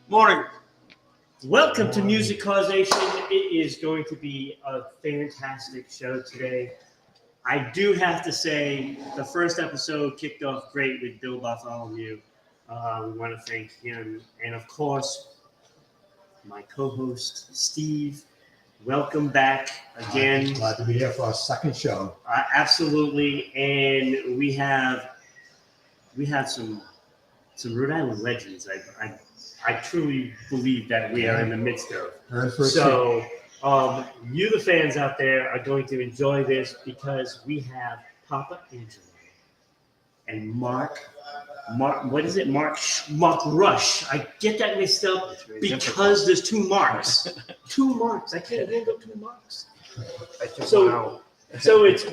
Morning. Welcome to Music Causation. It is going to be a fantastic show today. I do have to say, the first episode kicked off great with Bill Bartholomew. We want to thank him. And of course, my co-host, Steve. Welcome back again. Glad to be here for our second show. Absolutely. And we have some Rhode Island legends. I truly believe that we are in the midst of. So, you, the fans out there, are going to enjoy this because we have Papa Angelo and Markrush. I get that mixed up because there's two Marks. Two Marks. I can't handle two Marks. So it's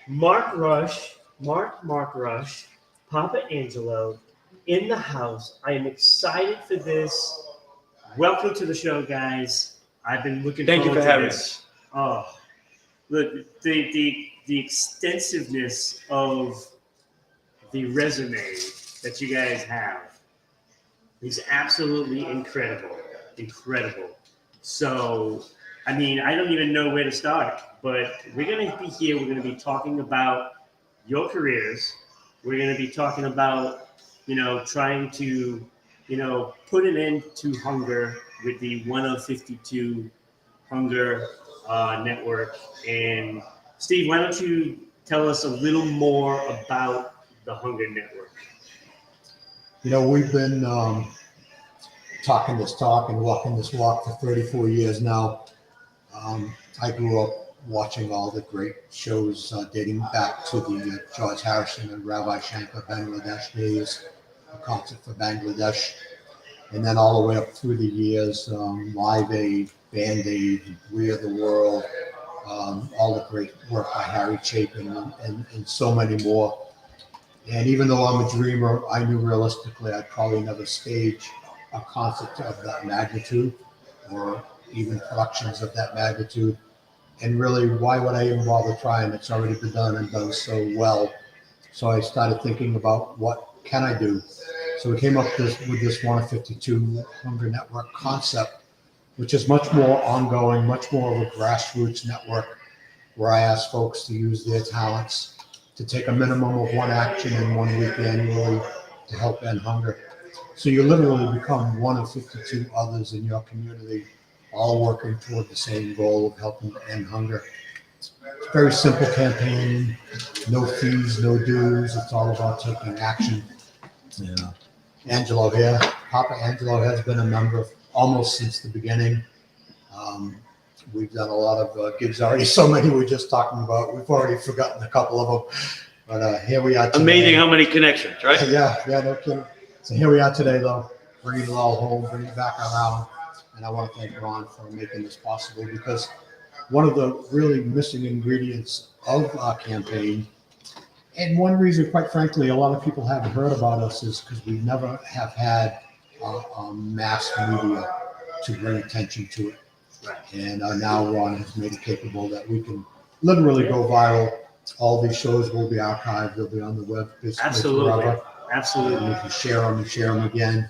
Markrush, Markrush, Papa Angelo in the house. I am excited for this. Welcome to the show, guys. I've been looking forward to this. Thank you for having us. Oh, look, the extensiveness of the resume that you guys have is absolutely incredible. Incredible. So, I mean, I don't even know where to start, but we're going to be here. We're going to be talking about your careers. We're going to be talking about trying to, put an end to hunger with the 1 of 52 Hunger Network. And Steve, why don't you tell us a little more about the Hunger Network? We've been talking this talk and walking this walk for 34 years now. I grew up watching all the great shows dating back to the George Harrison and Rabbi Shankar Bangladesh days, a concert for Bangladesh, and then all the way up through the years, Live Aid, Band Aid, We Are the World, all the great work by Harry Chapin and so many more. And even though I'm a dreamer, I knew realistically I'd probably never stage a concert of that magnitude or even productions of that magnitude. And really, why would I even bother trying? It's already been done and done so well. So I started thinking about what can I do? So we came up with this 1 of 52 Hunger Network concept, which is much more ongoing, much more of a grassroots network where I ask folks to use their talents to take a minimum of one action in 1 week annually to help end hunger. So you literally become 1 of 52 others in your community, all working toward the same goal of helping to end hunger. It's a very simple campaign, no fees, no dues. It's all about taking action. Yeah. Angelo here, Papa Angelo has been a member almost since the beginning. We've done a lot of gigs already. So many we're just talking about. We've already forgotten a couple of them. But here we are today. Amazing how many connections, right? Yeah, no kidding. So here we are today, though, bringing it all home, bringing it back around. And I want to thank Ron for making this possible, because one of the really missing ingredients of our campaign, and one reason, quite frankly, a lot of people haven't heard about us is because we never have had mass media to bring attention to it. Right. And now Ron has made it capable that we can literally go viral. All these shows will be archived. They'll be on the web Absolutely. forever. Absolutely. And we can share them and share them again.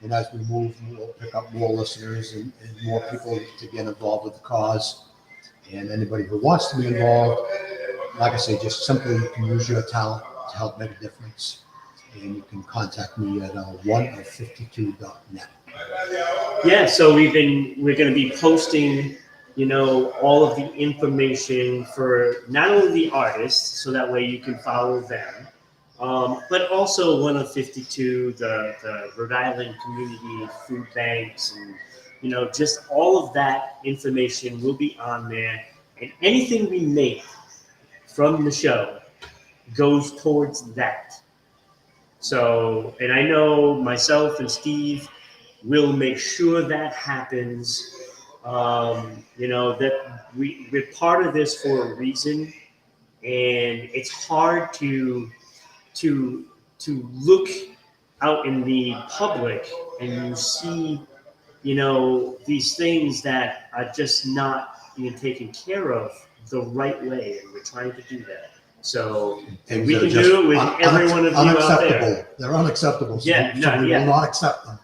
And as we move, we'll pick up more listeners and more people to get involved with the cause. And anybody who wants to be involved, like I say, just simply you can use your talent to help make a difference. And you can contact me at 1of52.net. Yeah, so we're going to be posting, all of the information for not only the artists, so that way you can follow them, but also 1 of 52, the Rhode Island community food banks, and just all of that information will be on there. And anything we make from the show goes towards that. So, and I know myself and Steve will make sure that happens. That we're part of this for a reason, and it's hard to look out in the public and you see, these things that are just not being taken care of the right way, and we're trying to do that. So, and we can do it with every one of you out there. Unacceptable. They're unacceptable. Yeah, So we will not accept them.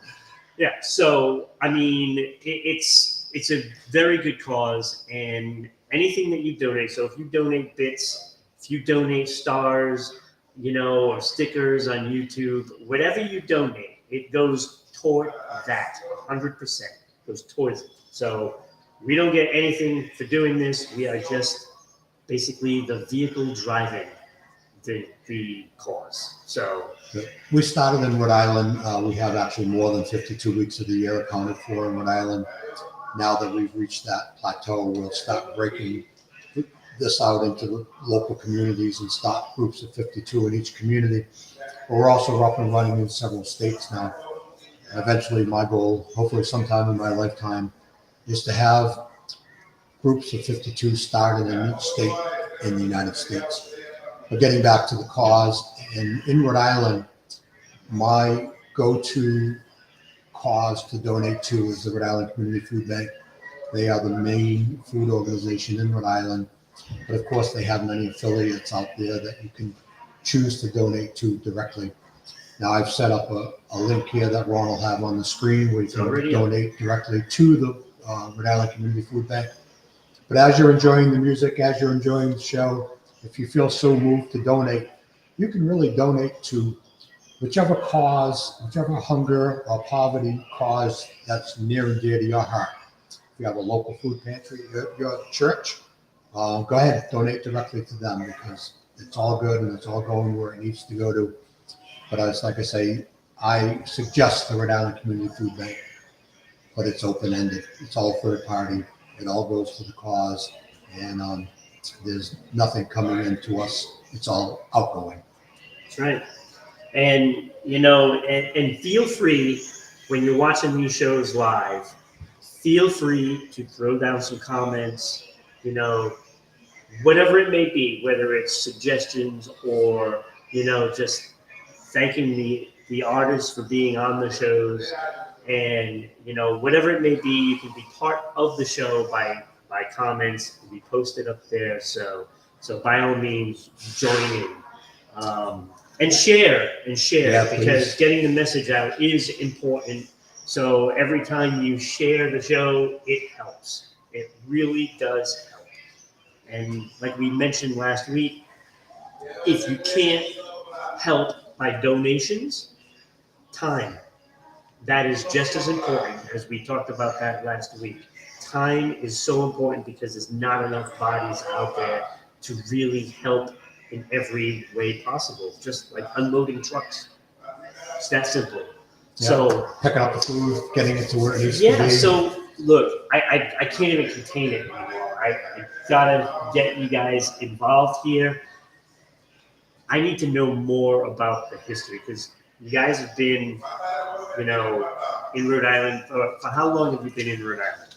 Yeah. So, I mean, it's a very good cause, and anything that you donate. So, if you donate bits, if you donate stars, or stickers on YouTube, whatever you donate, it goes toward that. 100% goes towards it. So, we don't get anything for doing this. We are just basically the vehicle driving the cause. So we started in Rhode Island. We have actually more than 52 weeks of the year accounted for in Rhode Island. Now that we've reached that plateau, we'll start breaking this out into the local communities and start groups of 52 in each community. But we're also up and running in several states now. And eventually, my goal, hopefully sometime in my lifetime, is to have groups of 52 started in each state in the United States. But getting back to the cause, in Rhode Island, my go-to cause to donate to is the Rhode Island Community Food Bank. They are the main food organization in Rhode Island. But of course, they have many affiliates out there that you can choose to donate to directly. Now, I've set up a link here that Ron will have on the screen where you can donate directly to the Rhode Island Community Food Bank. But as you're enjoying the music, as you're enjoying the show, if you feel so moved to donate, you can really donate to whichever cause, whichever hunger or poverty cause that's near and dear to your heart. If you have a local food pantry at your church, go ahead, donate directly to them because it's all good and it's all going where it needs to go to. But like I say, I suggest the Rhode Island Community Food Bank, but it's open-ended. It's all third party. It all goes to the cause, and there's nothing coming into us. It's all outgoing. That's right. And, and feel free when you're watching these shows live, feel free to throw down some comments, whatever it may be, whether it's suggestions or, just thanking the artists for being on the shows. And, whatever it may be, you can be part of the show by comments. We post it up there. So by all means, join in. And share, because getting the message out is important. So every time you share the show, it helps. It really does help. And like we mentioned last week, if you can't help by donations, time. That is just as important, as we talked about that last week. Time is so important because there's not enough bodies out there to really help in every way possible, just like unloading trucks. It's that simple. Yeah. So picking up the food, getting it to where it needs to be. Yeah, so look, I can't even contain it anymore. I gotta get you guys involved here. I need to know more about the history because you guys have been, in Rhode Island. For how long have you been in Rhode Island?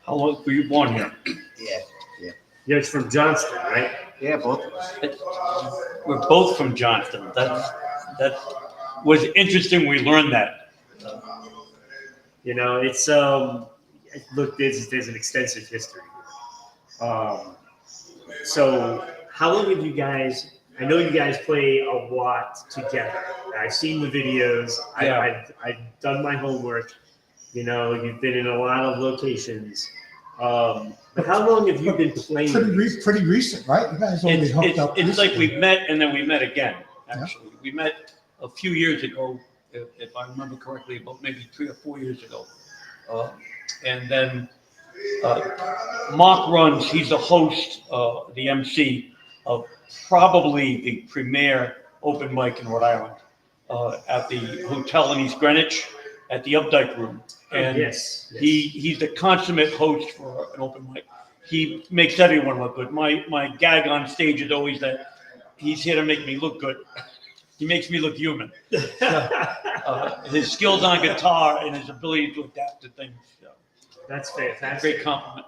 How long were you born here? Yeah. You're from Johnston, right? Yeah, both of us. We're both from Johnston. That was interesting. We learned that. It's look, there's an extensive history. So how long have you guys? I know you guys play a lot together. I've seen the videos. Yeah. I've done my homework. You've been in a lot of locations. But how long have you been playing? Pretty recent, right? You guys only hooked up. It's like we met and then we met again. Actually, we met a few years ago, if I remember correctly, about maybe 3 or 4 years ago. And then Mark runs. He's the host, the MC of probably the premier open mic in Rhode Island at the hotel in East Greenwich at the Updike Room. And yes. he's the consummate host for an open mic. he makes everyone look good. My gag on stage is always that he's here to make me look good. He makes me look human. His skills on guitar and his ability to adapt to things. That's fantastic. Great compliment.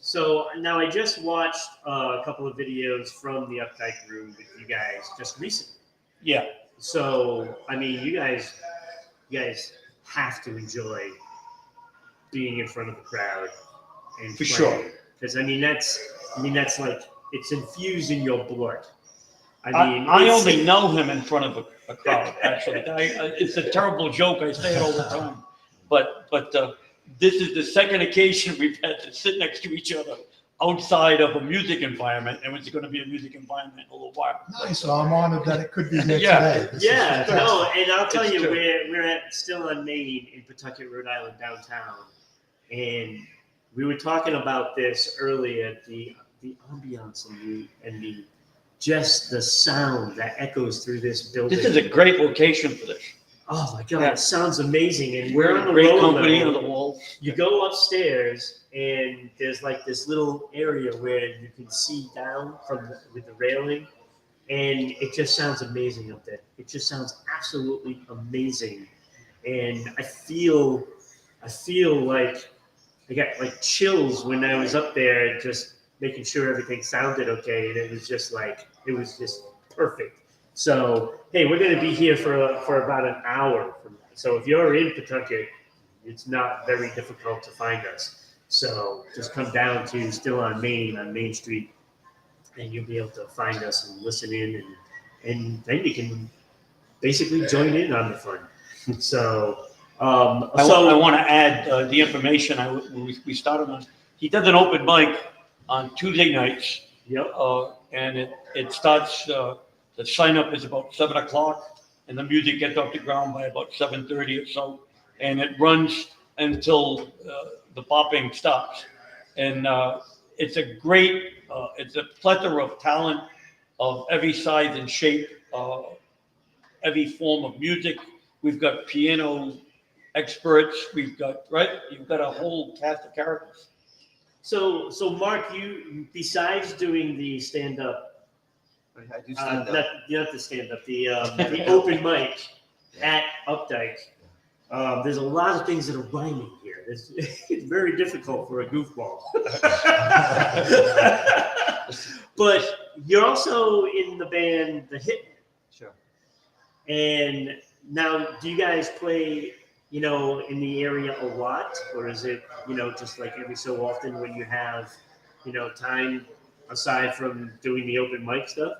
So now I just watched a couple of videos from the Updike Room with you guys just recently. Yeah. So I mean, you guys have to enjoy being in front of the crowd and For sure. Because I mean that's like it's infused in your blood. I only know him in front of a crowd. Actually, it's a terrible joke. I say it all the time, but this is the second occasion we've had to sit next to each other outside of a music environment, and it's going to be a music environment in a little while. Nice. So I'm honored that it could be here Yeah. today. This is fantastic. No, and I'll tell It's you, true. we're still on Main in Pawtucket, Rhode Island, downtown, and we were talking about this earlier. The ambiance and the just the sound that echoes through this building. This is a great location for this. Oh my God, Yeah. it sounds amazing. And We're we're in on a the great lower company on level. the walls. You go upstairs and there's like this little area where you can see down with the railing, and it just sounds amazing up there. It just sounds absolutely amazing, and I feel like I got like chills when I was up there, just making sure everything sounded okay, and it was just perfect. So hey, we're gonna be here for about an hour. So if you're in Pawtucket, it's not very difficult to find us. So just come down to Still on Main Street, and you'll be able to find us and listen in, and then you can basically join in on the fun. So I want to add the information we started on. He does an open mic on Tuesday nights, yep. and it starts. The sign up is about 7:00, and the music gets off the ground by about 7:30 or so, and it runs until the popping stops. And it's a great, it's a plethora of talent of every size and shape, every form of music. We've got piano experts. You've got a whole cast of characters. So Mark, you besides doing the stand up. I do stand up. Not the stand up, the open mic at Updike. There's a lot of things that are rhyming here. It's very difficult for a goofball. But you're also in the band The Hitman. Sure. And now, do you guys play, in the area a lot? Or is it, just like every so often when you have, time aside from doing the open mic stuff?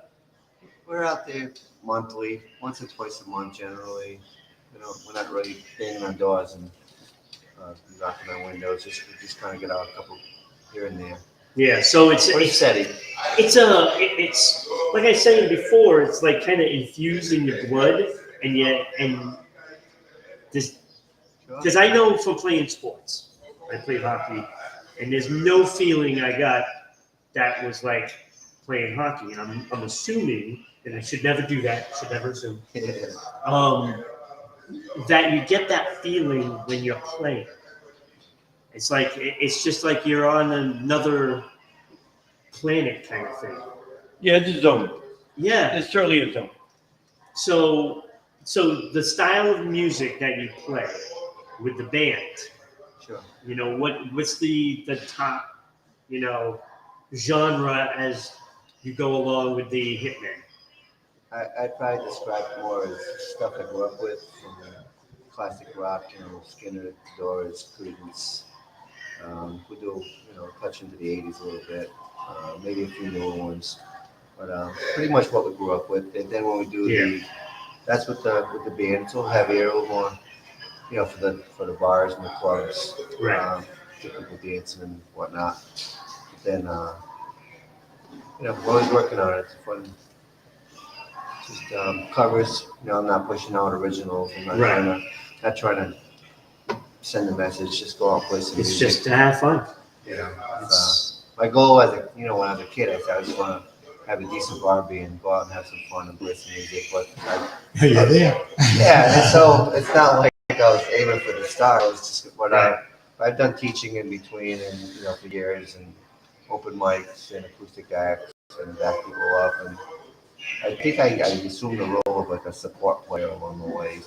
We're out there monthly, once or twice a month generally. We're not really banging on doors and knocking on windows. We just kind of get out a couple here and there. Yeah, so it's Pretty steady. It's like I said before. It's like kind of infused in your blood, and this because I know from playing sports. I played hockey, and there's no feeling I got that was like playing hockey. And I'm assuming, and I should never do that. Should never assume. That you get that feeling when you're playing. It's just like you're on another planet kind of thing. Yeah, it's a zone. Yeah. It's certainly a zone. So the style of music that you play with the band, Sure. what's the top, genre as you go along with the Hitman? I'd probably describe it more as stuff I grew up with, from classic rock, Skinner, Doors, Creedence. We do, touch into the 80s a little bit, maybe a few newer ones, but pretty much what we grew up with. And then when we do that's with the band, it's a little heavier, a little more, for the bars and the clubs, Right. Get people dancing and whatnot. But then, we're always working on it. It's fun. Just covers. I'm not pushing out originals. I'm not trying to send a message. Just go out and play some It's music. just to have fun. My goal as when I was a kid, I said I just want to have a decent bar and go out and have some fun and play some music. But You're there. yeah, and so it's not like I was aiming for the star. It was just what I've done teaching in between, and for years, and open mics and acoustic acts and back people up. And I think I assumed the role of like a support player along the way.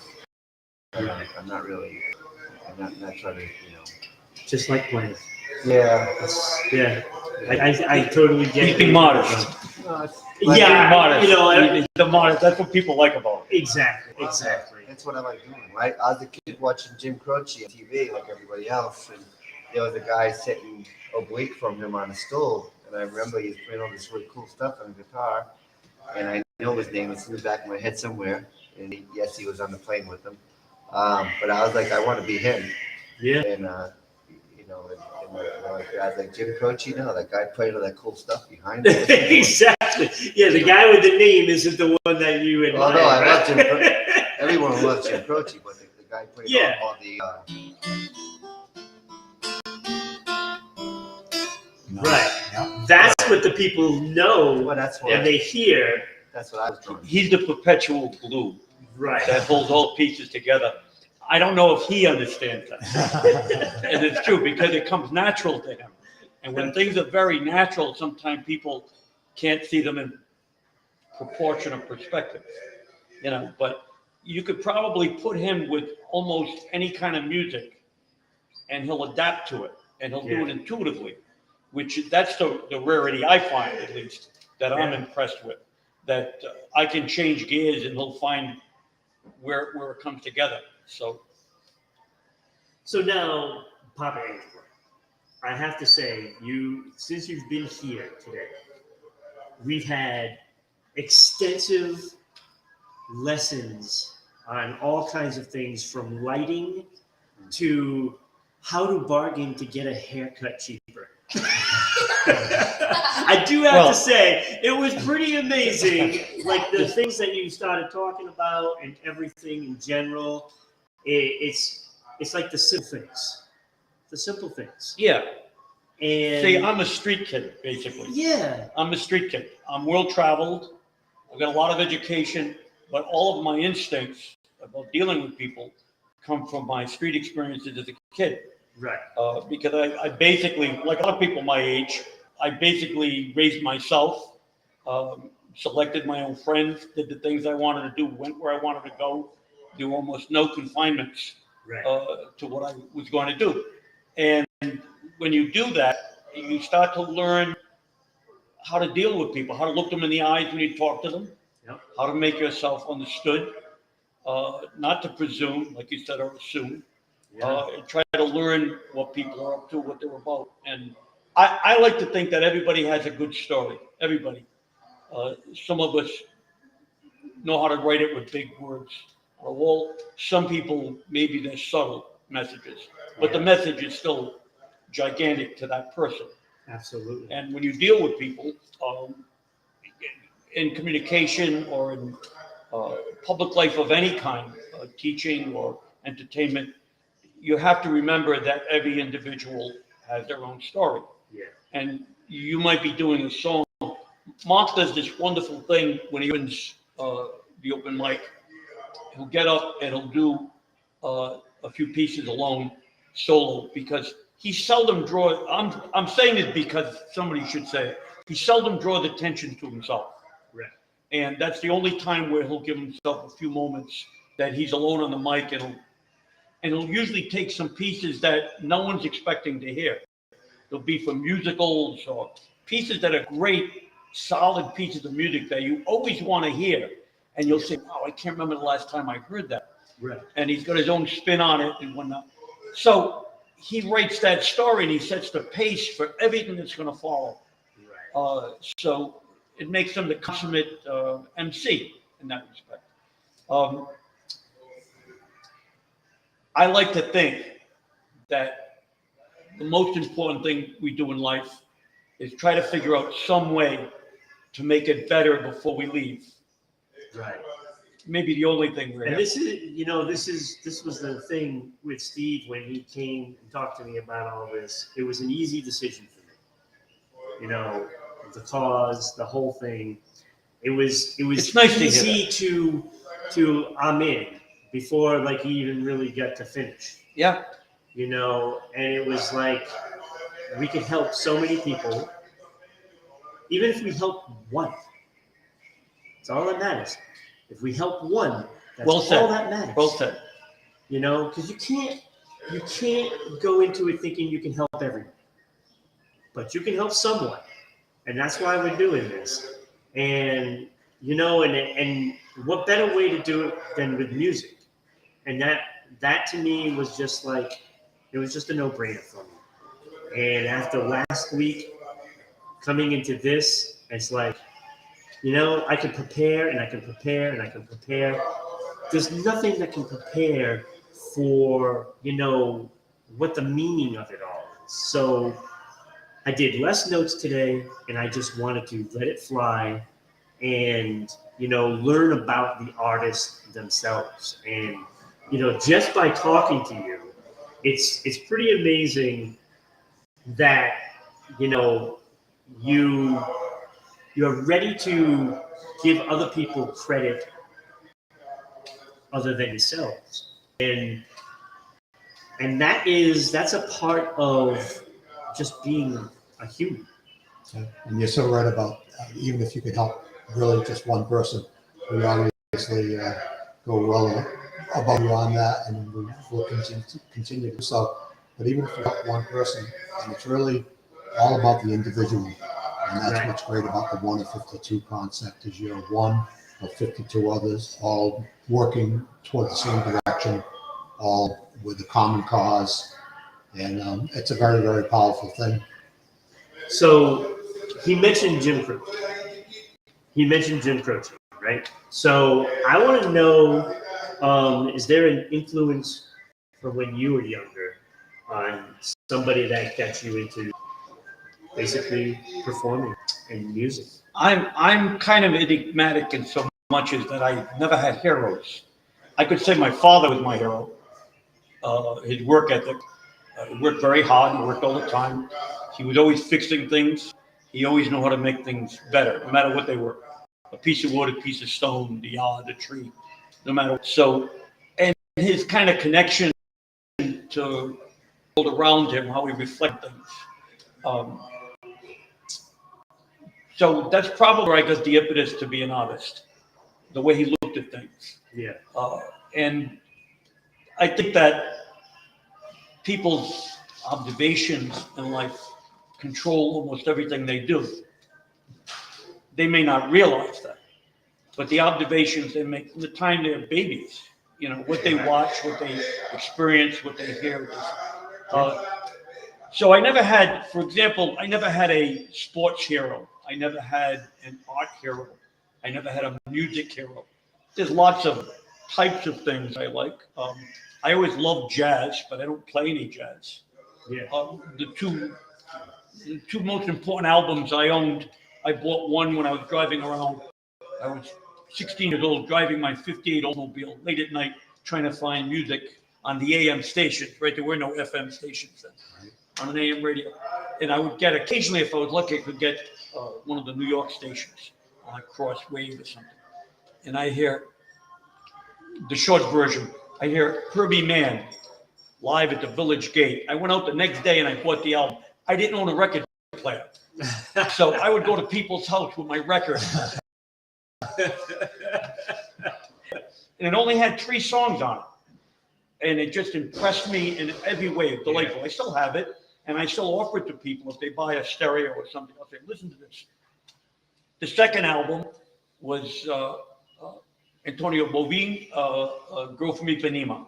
I'm not really, I'm not trying to, Just like playing. Yeah. Yeah. I totally get He's being modest. No, it's Yeah, modest. you know, He's the modest. That's what people like about him. exactly. That's what I like doing, right? I was a kid watching Jim Croce on TV like everybody else, and there was a guy sitting oblique from him on a stool, and I remember he was playing all this really cool stuff on the guitar, and I know his name. It's in the back of my head somewhere, and yes, he was on the plane with him. But I was like, I want to be him. Yeah. And like guys like Jim Croce, that guy played all that cool stuff behind him. Exactly. Yeah, the guy with the name isn't the one that you admire. Although I right? love Jim Croce. Everyone loves Jim Croce, but the guy played all the. Right. Yeah. That's what the people know Well, that's and they hear. That's what I was doing. He's the perpetual glue Right. that holds all pieces together. I don't know if he understands that. And it's true because it comes natural to him. And when things are very natural, sometimes people can't see them in proportion or perspective. But you could probably put him with almost any kind of music and he'll adapt to it and he'll do it intuitively, that's the rarity I find, at least, that I'm impressed with, that I can change gears and he'll find where it comes together. So now, Papa Angelo, I have to say, since you've been here today, we've had extensive lessons on all kinds of things, from lighting to how to bargain to get a haircut cheaper. I do have to say, it was pretty amazing, like the things that you started talking about and everything in general. It's like the simple things. Yeah. And See, I'm a street kid, basically. yeah, I'm a street kid. I'm well traveled. I've got a lot of education, but all of my instincts about dealing with people come from my street experiences as a kid. right. Because I basically, like a lot of people my age, I basically raised myself, selected my own friends, did the things I wanted to do, went where I wanted to go, do almost no confinements Right. to what I was going to do. And when you do that, you start to learn how to deal with people, how to look them in the eyes when you talk to them, Yep. how to make yourself understood, not to presume, like you said, or assume. And try to learn what people are up to, what they're about. And I like to think that everybody has a good story. Everybody. Some of us know how to write it with big words. Well, some people, maybe they're subtle messages, but the message is still gigantic to that person. Absolutely. And when you deal with people in communication or in public life of any kind, teaching or entertainment, you have to remember that every individual has their own story. Yeah. And you might be doing a song. Mark does this wonderful thing when he opens the open mic. He'll get up and he'll do a few pieces alone, solo, because he seldom draws. I'm saying it because somebody should say it. He seldom draws attention to himself. Right. And that's the only time where he'll give himself a few moments that he's alone on the mic, and he'll usually take some pieces that no one's expecting to hear. They'll be from musicals or pieces that are great, solid pieces of music that you always want to hear. And you'll say, wow, I can't remember the last time I heard that. Right. And he's got his own spin on it and whatnot. So he writes that story and he sets the pace for everything that's going to follow. Right. So it makes him the consummate MC in that respect. I like to think that the most important thing we do in life is try to figure out some way to make it better before we leave. Right. Maybe the only thing we're And here. this was the thing with Steve when he came and talked to me about all this. It was an easy decision for me. The cause, the whole thing. It was It's nice to hear easy to I'm in before like he even really got to finish. Yeah. And it was like we could help so many people even if we help one, it's all that matters. If we help one, that's Well said. all that matters. Well said. You know, because you can't go into it thinking you can help everyone, but you can help someone, and that's why we're doing this. And you know, and what better way to do it than with music? And that to me was just like, it was just a no-brainer for me. And after last week, coming into this, it's like, you know, I can prepare and I can prepare and I can prepare. There's nothing that can prepare for, you know, what the meaning of it all is. So I did less notes today, and I just wanted to let it fly and, you know, learn about the artists themselves. And, you know, just by talking to you, it's pretty amazing that, you know, you're ready to give other people credit other than yourselves. And that's a part of just being a human. Yeah. And you're so right about even if you could help really just one person, we obviously go well above beyond that, and we will continue to do so. But even if you help one person, and it's really all about the individual, and that's Right. what's great about the 1 of 52 concept is you're one of 52 others, all working toward the same direction, all with a common cause, and it's a very, very powerful thing. So he mentioned Jim Croce. Right? So I want to know, is there an influence from when you were younger on somebody that got you into basically performing and music? I'm kind of enigmatic in so much as that I never had heroes. I could say my father was my hero. His work ethic. He worked very hard. He worked all the time. He was always fixing things. He always knew how to make things better, no matter what they were. A piece of wood, a piece of stone, the yard, the tree, no matter what. So, and his kind of connection to the world around him, how he reflected things. So that's probably where I got the impetus to be an artist, the way he looked at things. Yeah. And I think that people's observations in life control almost everything they do. They may not realize that, but the observations they make from the time they're babies, you know, what they watch, what they experience, what they hear. So I never had, for example, I never had a sports hero. I never had an art hero. I never had a music hero. There's lots of types of things I like. I always loved jazz, but I don't play any jazz. Yeah. The two most important albums I owned, I bought one when I was driving around. I was 16 years old, driving my 58 Oldsmobile late at night, trying to find music on the AM stations, right? There were no FM stations then, on an AM radio. And I would get, occasionally, if I was lucky, I could get one of the New York stations on Cross Wave or something. And I hear the short version. I hear Herbie Mann live at the Village Gate. I went out the next day and I bought the album. I didn't own a record player. So I would go to people's house with my record. And it only had 3 songs on it. And it just impressed me in every way. Delightful. I still have it. And I still offer it to people if they buy a stereo or something. I'll say, listen to this. The second album was Antonio Bovin, Grow from Ipanema.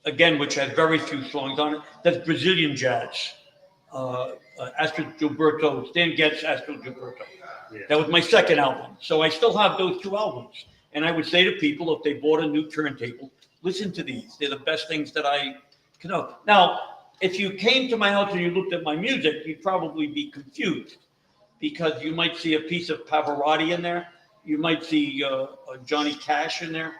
Again, which had very few songs on it. That's Brazilian jazz. Astrid Gilberto, Stan Getz, Astrid Gilberto. Yeah. That was my second album. So I still have those 2 albums. And I would say to people, if they bought a new turntable, listen to these. They're the best things that I can know. Now, if you came to my house and you looked at my music, you'd probably be confused because you might see a piece of Pavarotti in there. You might see Johnny Cash in there.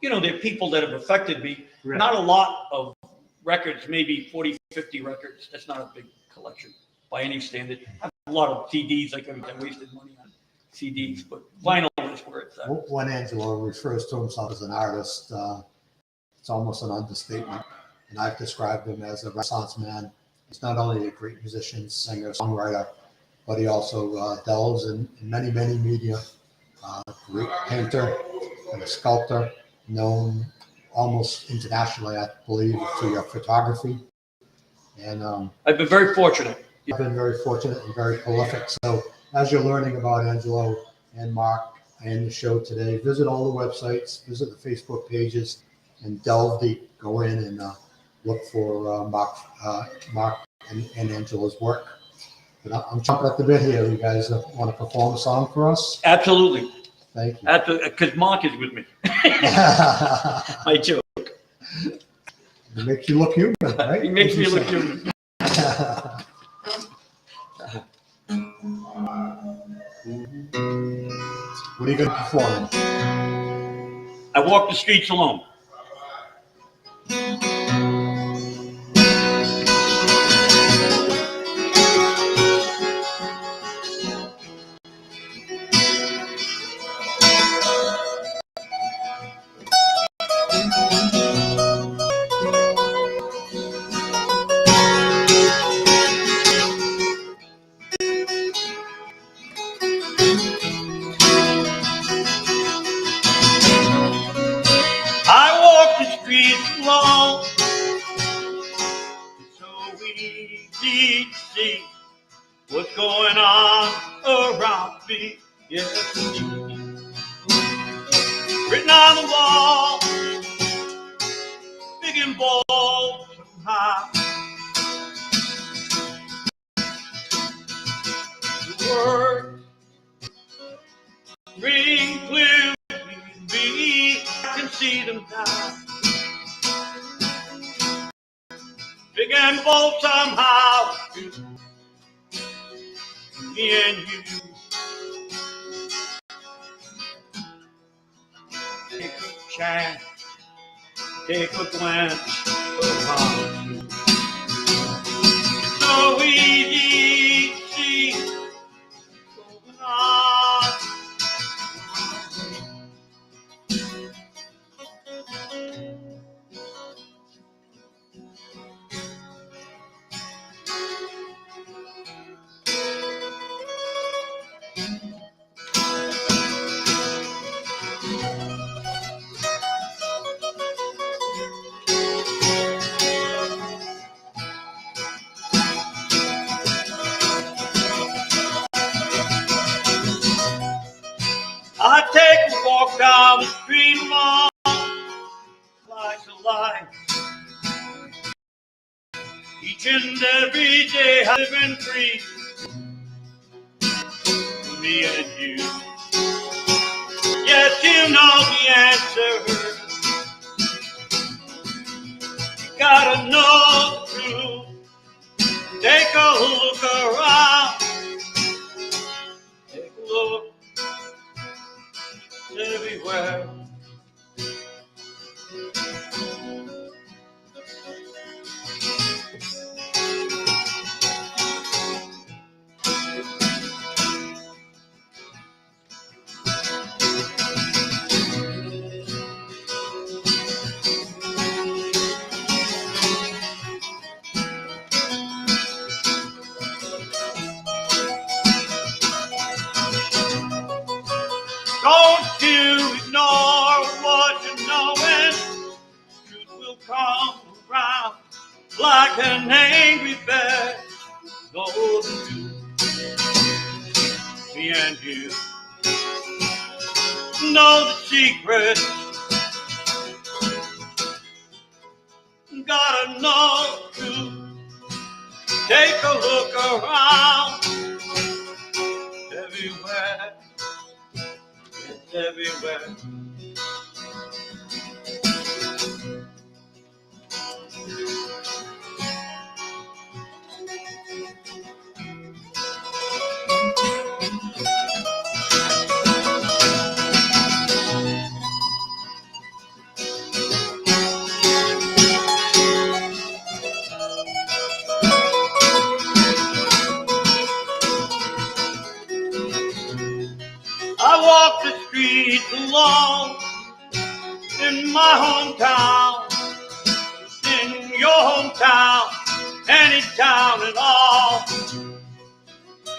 You know, there are people that have affected me. Right. Not a lot of records, maybe 40, 50 records. That's not a big collection by any standard. I have a lot of CDs. Like I wasted money on CDs, but vinyl is where it's at. When Angelo refers to himself as an artist, it's almost an understatement. And I've described him as a Renaissance man. He's not only a great musician, singer, songwriter, but he also delves in many, many media. Great painter and a sculptor, known almost internationally, I believe, for your photography. And I've been very fortunate. I've been very fortunate and very prolific. So as you're learning about Angelo and Mark and the show today, visit all the websites, visit the Facebook pages, and delve deep. Go in and look for Mark and Angelo's work. But I'm chomping at the bit here. You guys want to perform a song for us? Absolutely. Thank you. Because Mark is with me. My joke. It makes you look human, right? He makes me look human. What are you going to perform? I walk the streets alone. I walk the streets alone. It's so easy to see what's going on around me. Yes, written on the wall, big and bold somehow. The words ring clearly to me. I can see them now. Big and bold somehow. Me and you. Take a chance. Take a glance around you. It's so easy to see what's going on. I take a walk down the street alone, like a light. Each and every day I live and free. Me and you. Yes, you know the answer. You gotta know the truth. Take a look around. Take a look everywhere. Don't you ignore what you know, and truth will come around like an angry bear. Know the truth, me and you. Know the secret. Gotta know the truth. Take a look around. Everywhere. It's everywhere. I walk the streets alone in my hometown, in your hometown. and it's down and all.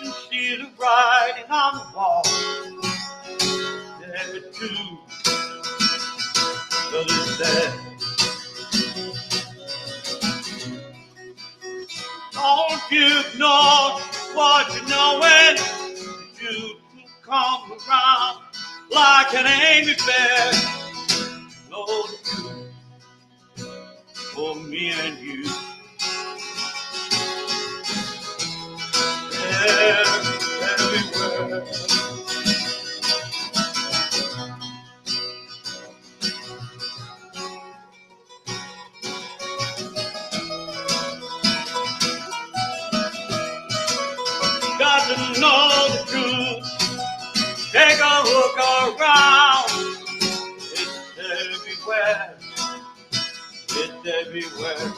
You see the writing on the wall. There too, others said, don't you know what you know when you come around like an angry bear? Know the truth for me and you. Everywhere. Got to know the truth. Take a look around. It's everywhere. It's everywhere.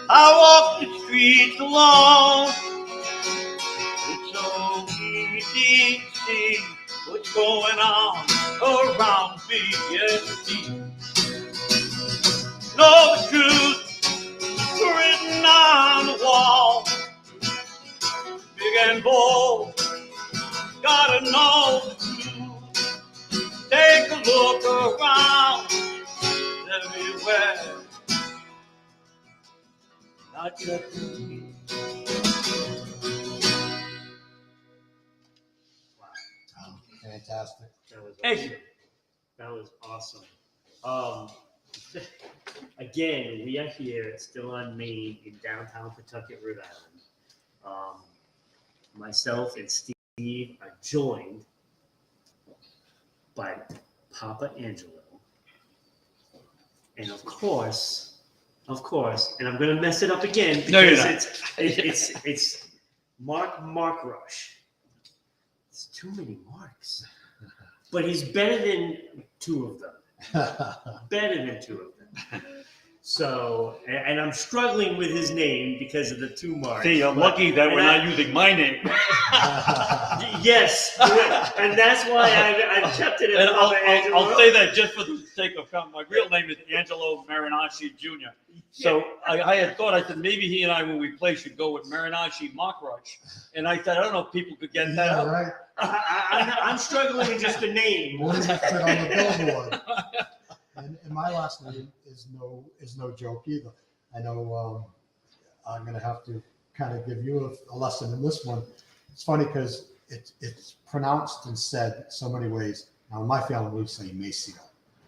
I walk the streets alone. It's so easy to see what's going on around me. Yes, indeed. Know the truth written on the wall, big and bold. Gotta know the truth. Take a look around. Everywhere. Not just me. Fantastic. That was Hey. awesome. That was awesome. Again, we are here, still on Main in downtown Pawtucket, Rhode Island. Myself and Steve are joined by Papa Angelo, and of course, and I'm gonna mess it up again because No, you're not. it's Markrush. It's too many marks, but he's better than two of them. Better than two of them. So, and I'm struggling with his name because of the two marks. See, I'm lucky that we're not using my name. Yes, and that's why I've kept it. And As Angelo. I'll say that just for the sake of my real name is Angelo Markrush Jr. So I had thought, I said, maybe he and I, when we play, should go with Markrush Markrush. And I said, I don't know if people could get that Yeah, out. right. I'm struggling with just the name. What does it fit on the billboard? And my last name is no joke either. I know I'm going to have to kind of give you a lesson in this one. It's funny because it's pronounced and said so many ways. Now, in my family, we say Maceo.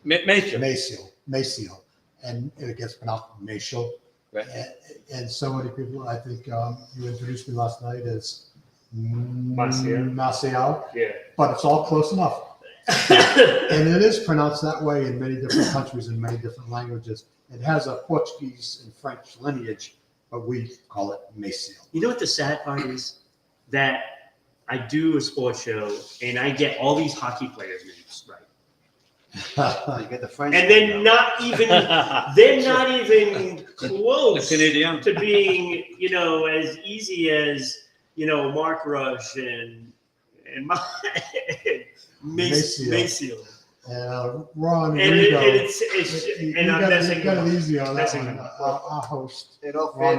Maceo. And it gets pronounced Maceo. Right. And so many people, I think you introduced me last night as Maceo. Yeah. But it's all close enough. And it is pronounced that way in many different countries in many different languages. It has a Portuguese and French lineage, but we call it Maceo. You know what the sad part is? That I do a sports show and I get all these hockey players' names right. You get the French. And they're not even close Canadian. to being, as easy as, Markrush and Maceo. Ron, And Rigo. I'm messing you got up. it easy on that Messing one. up. Our host, In all Ron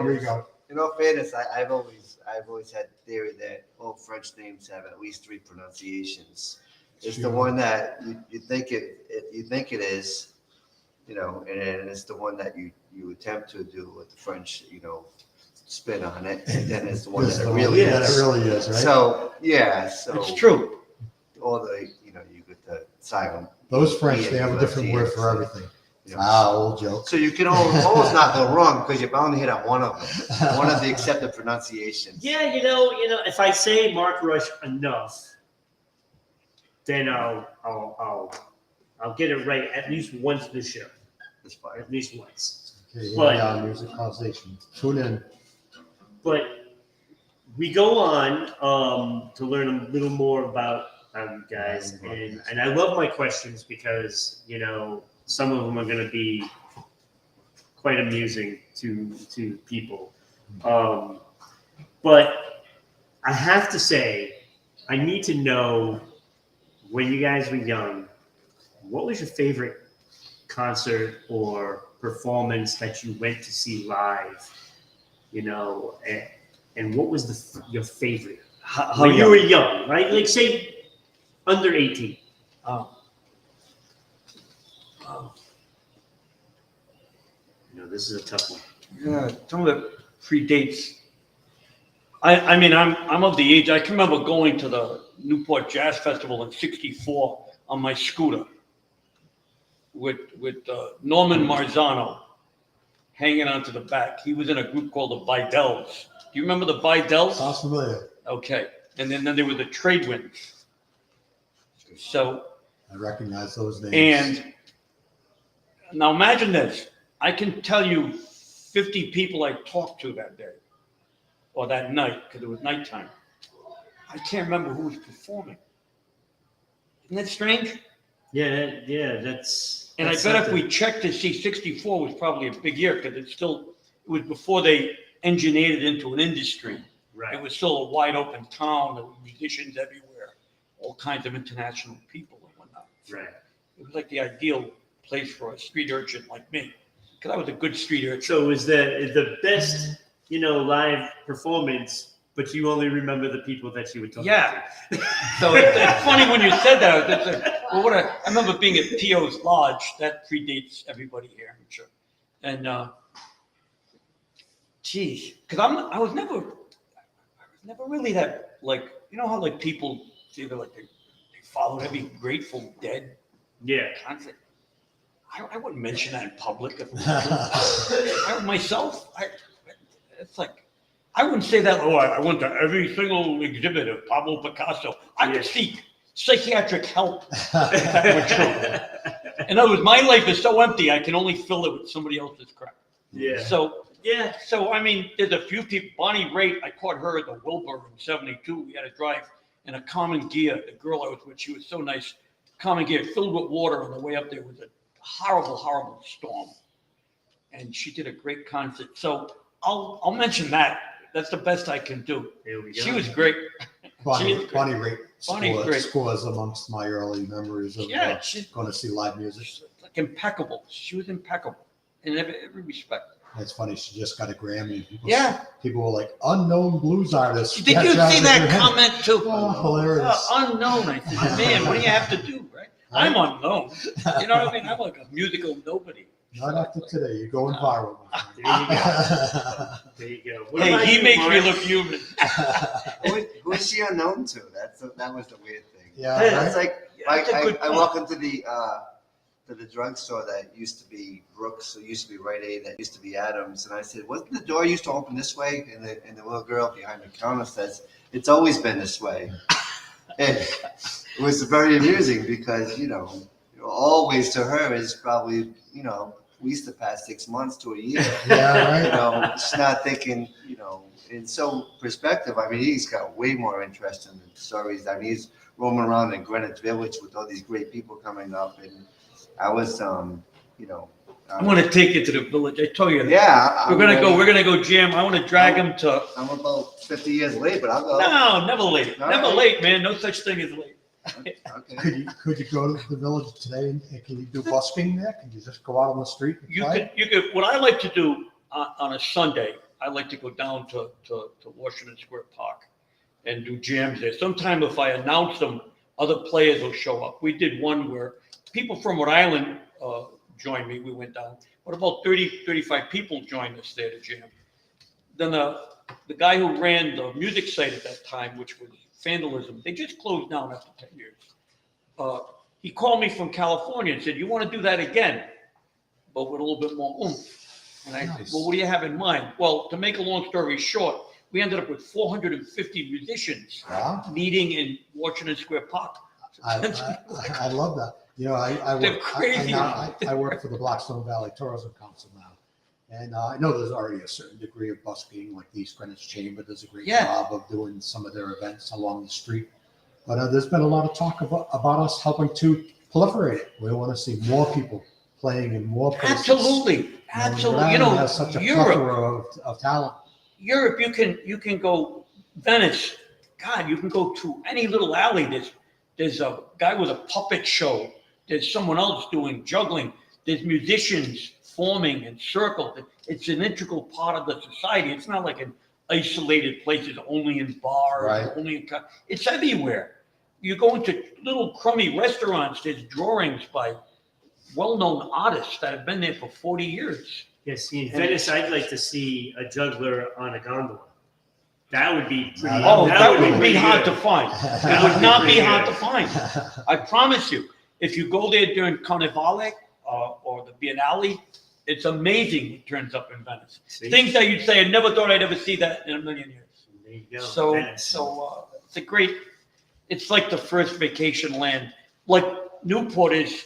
fairness, Rigo. I've always had the theory that all French names have at least 3 pronunciations. It's the one that you think it is, and it's the one that you attempt to do with the French, spin on it, and then it's the one that it really is. That it really is, right? So It's true. all the you get the silent. Those French, they have a different word for everything. Old joke. So you can almost not go wrong because you're bound to hit on one of them, one of the accepted pronunciations. Yeah, if I say Markrush enough, then I'll get it right at least once this show. That's fine. At least once. Okay, here But- we are, music causation. Tune in. But we go on to learn a little more about you guys, and I love my questions because some of them are going to be quite amusing to people. But I have to say, I need to know, when you guys were young, what was your favorite concert or performance that you went to see live? And what was your favorite? How When you young? were young, right? Like say under 18. Oh. This is a tough one. Yeah, some of it predates. I mean, I'm of the age. I can remember going to the Newport Jazz Festival in '64 on my scooter with Norman Marzano hanging onto the back. He was in a group called the Bidells. Do you remember the Bidells? Sounds familiar. Okay, and then there were the Trade Winds. So. I recognize those names. And now imagine this. I can tell you 50 people I talked to that day or that night because it was nighttime. I can't remember who was performing. Isn't that strange? Yeah, that's. And I bet if we checked to see 64 was probably a big year because it was before they engineered it into an industry. Right. It was still a wide open town. There were musicians everywhere, all kinds of international people and whatnot. Right. It was like the ideal place for a street urchin like me. Because I was a good street urchin. So it was the best, live performance, but you only remember the people that you were talking Yeah. to. So it's funny when you said that. I was just like, well, I remember being at P.O.'s Lodge. That predates everybody here, I'm sure. And, geez, because I was never really that, like, how like people say they're like, they followed every Grateful Dead concert. I wouldn't mention that in public. It's like, I wouldn't say that. Oh, I went to every single exhibit of Pablo Picasso. I would seek psychiatric help. If that were true. In other words, my life is so empty, I can only fill it with somebody else's crap. Yeah. So, I mean, there's a few people. Bonnie Raitt, I caught her at the Wilbur in '72. We had to drive in a Common Gear. The girl I was with, she was so nice. Common Gear filled with water. On the way up there was a horrible, horrible storm. And she did a great concert. So I'll mention that. That's the best I can do. There we go. She was great. Bonnie Raitt Bonnie's great. scores amongst my early memories of She's going to see live music. like impeccable. She was impeccable in every respect. It's funny, she just got a Grammy. People were like, unknown blues artist. Did you see that comment too? Oh, hilarious. Unknown. I said, man, what do you have to do, right? I'm unknown. You know what I mean? I'm like a musical nobody. Not after today. You're going viral. There you go. Hey, he makes me look human. Who is she unknown to? That was the weird thing. Yeah, It's right? like I walk into the drugstore that used to be Brooks, it used to be Rite Aid, that used to be Adams, and I said, wasn't the door used to open this way? And the little girl behind the counter says, it's always been this way. And it was very amusing because, always to her is probably, at least the past 6 months to a year. Yeah, right. She's not thinking, in some perspective, I mean, he's got way more interest in the stories. I mean, he's roaming around in Greenwich Village with all these great people coming up. And I was, I want to take you to the village. I told you. Yeah. We're gonna go jam. I want to drag him to. I'm about 50 years late, but I'll go. No, never late. All Never right. late, man. No such thing as late. Okay. Could you go to the village today and can you do busking there? Can you just go out on the street and play? You could. What I like to do on a Sunday, I like to go down to Washington Square Park and do jams there. Sometime if I announce them, other players will show up. We did one where people from Rhode Island joined me. We went down. But about 35 people joined us there to jam. Then the guy who ran the music site at that time, which was Vandalism, they just closed down after 10 years. He called me from California and said, you want to do that again, but with a little bit more oomph. And I said, well, what do you have in mind? Well, to make a long story short, we ended up with 450 musicians meeting in Washington Square Park. I love that. I work for the Blackstone Valley Tourism Council now. And I know there's already a certain degree of busking, like the East Greenwich Chamber does a great job of doing some of their events along the street. But there's been a lot of talk about us helping to proliferate it. We want to see more people playing in more places. Absolutely. Rhode Island has such a plethora of talent. Europe, you can go Venice. God, you can go to any little alley. There's a guy with a puppet show. There's someone else doing juggling. There's musicians. forming and circled. It's an integral part of the society. It's not like an isolated place. It's only in bars, Right. only in. It's everywhere. You go into little crummy restaurants. There's drawings by well-known artists that have been there for 40 years. Yeah, see, in Venice, I'd like to see a juggler on a gondola. That would be pretty. Oh, that would be pretty hard good. to find. That It would would be not be pretty hard good. to find. I promise you, if you go there during Carnivale or the Biennale, it's amazing what turns up in Venice. See? Things that you'd say, I never thought I'd ever see that in a million years. There you go. So, Venice. it's a great, it's like the first vacation land. Like Newport is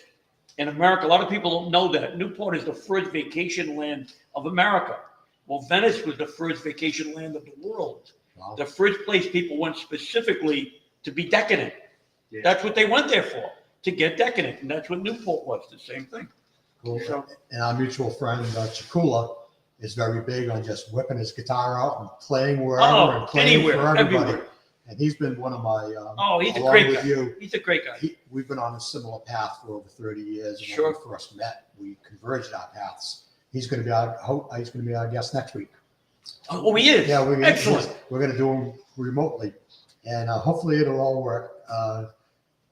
in America. A lot of people don't know that. Newport is the first vacation land of America. Well, Venice was the first vacation land of the world. Wow. The first place people went specifically to be decadent. Yeah. That's what they went there for, to get decadent. And that's what Newport was, the same thing. Cool. So- And our mutual friend, Chikula, is very big on just whipping his guitar out and playing wherever Oh, and playing anywhere, for everybody. everywhere. And he's been one of my, Oh, he's a along great with guy. you, He's a great guy. we've been on a similar path for over 30 years. And Sure. when we first met, we converged our paths. He's going to be our guest next week. Oh, he is. Yeah, Excellent. we're going to do him remotely, and hopefully it'll all work.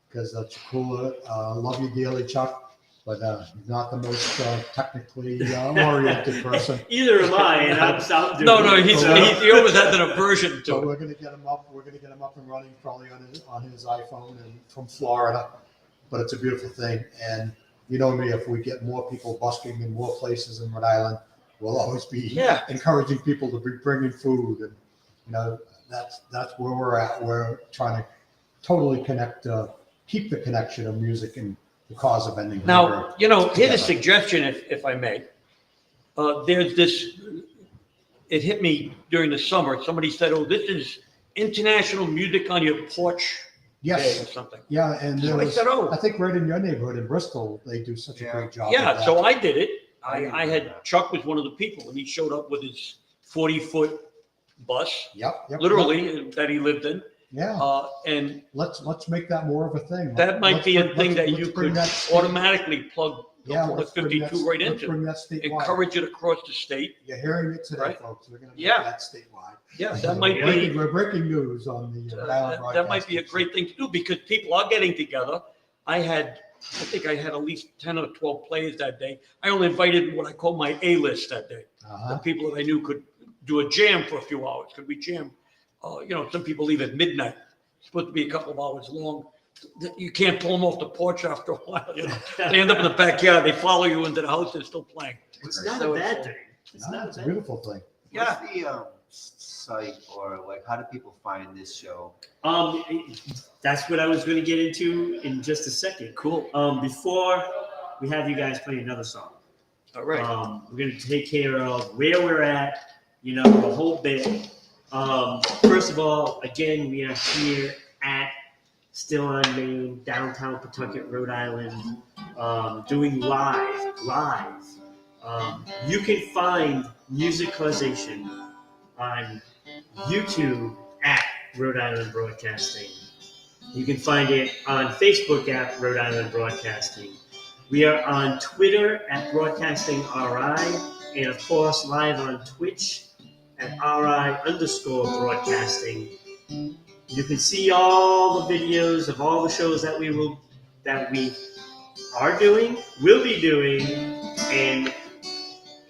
Because Chikula, love you dearly, Chuck, but not the most technically oriented person. Either am I, and I'm doing No, it. he always has an aversion So to it. we're going to get him up. We're going to get him up and running, probably on his iPhone and from Florida. But it's a beautiful thing, and you know me. If we get more people busking in more places in Rhode Island, we'll always be Yeah. encouraging people to be bringing food, and that's where we're at. We're trying to totally connect, keep the connection of music and the cause of ending hunger. Now, here's together. a suggestion, if I may. There's this, it hit me during the summer. Somebody said, oh, this is International Music on Your Porch Day or Yes, something. yeah, and there So I was, said, oh, I think right in your neighborhood in Bristol, they do such a great job. yeah, with so that. I did it. I had, Chuck was one of the people, and he showed up with his 40-foot bus, Yep. literally, that he lived in. Yeah, And let's make that more of a thing. that might Let's be a bring- thing let's- that you let's bring could that state- automatically plug Yeah, the let's bring 52 that- right let's into. bring that statewide. Encourage it across the state. You're hearing it today, Right? folks. We're going to make Yeah. that statewide. Yeah, that might We're be, breaking news on the Rhode Island that might be a Broadcasting. great thing to do because people are getting together. I think I had at least 10 or 12 players that day. I only invited what I call my A-list that day. The Uh-huh. people that I knew could do a jam for a few hours. Could we jam? Some people leave at midnight. It's supposed to be a couple of hours long. You can't pull them off the porch after a while. They end up in the backyard. They follow you into the house. They're still playing. It's not So a it's- bad thing. It's No, not it's a a bad beautiful thing. Yeah. What's the site or like how do people find this show? That's what I was going to get into in just a second. Cool. Before we have you guys play another song, All right. we're going to take care of where we're at, the whole bit. First of all, again, we are here at Still on Main, downtown Pawtucket, Rhode Island, doing live. You can find Music Causation on YouTube at Rhode Island Broadcasting. You can find it on Facebook at Rhode Island Broadcasting. We are on Twitter at Broadcasting RI, and of course live on Twitch at RI_broadcasting. You can see all the videos of all the shows that we are doing, will be doing, and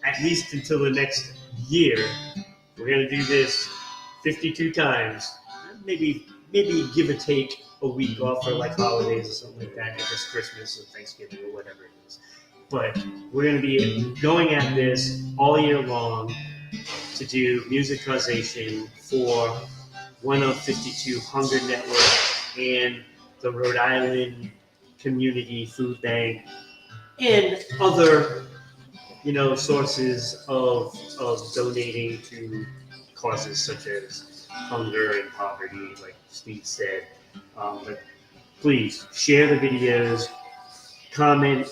at least until the next year, we're going to do this 52 times. Maybe give or take a week off for like holidays or something like that, if it's Christmas or Thanksgiving or whatever it is. But we're going to be going at this all year long to do Music Causation for one of 52 Hunger Network and the Rhode Island Community Food Bank and other sources of donating to causes such as hunger and poverty, like Steve said. But please share the videos, comment.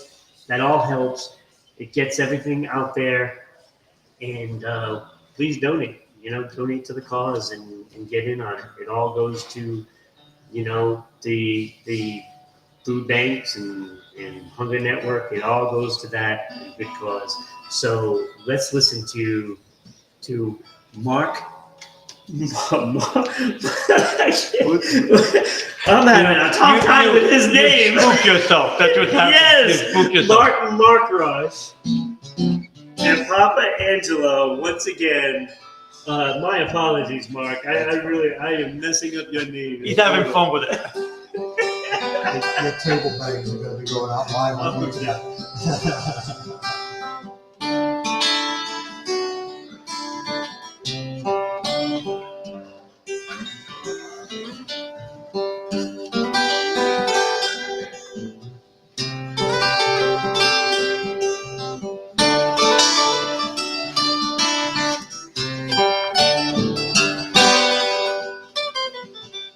That all helps. It gets everything out there, and please donate. Donate to the cause and get in on it. It all goes to, the food banks and Hunger Network. It all goes to that good cause. So let's listen to Mark. I'm having a tough time with his name. You spook yourself. That's what's happening. Yes, You spook yourself. Markrush and Papa Angelo once again. My apologies, Mark. I am messing up your name. He's having fun with it. Your table bags are gonna be going out live on YouTube.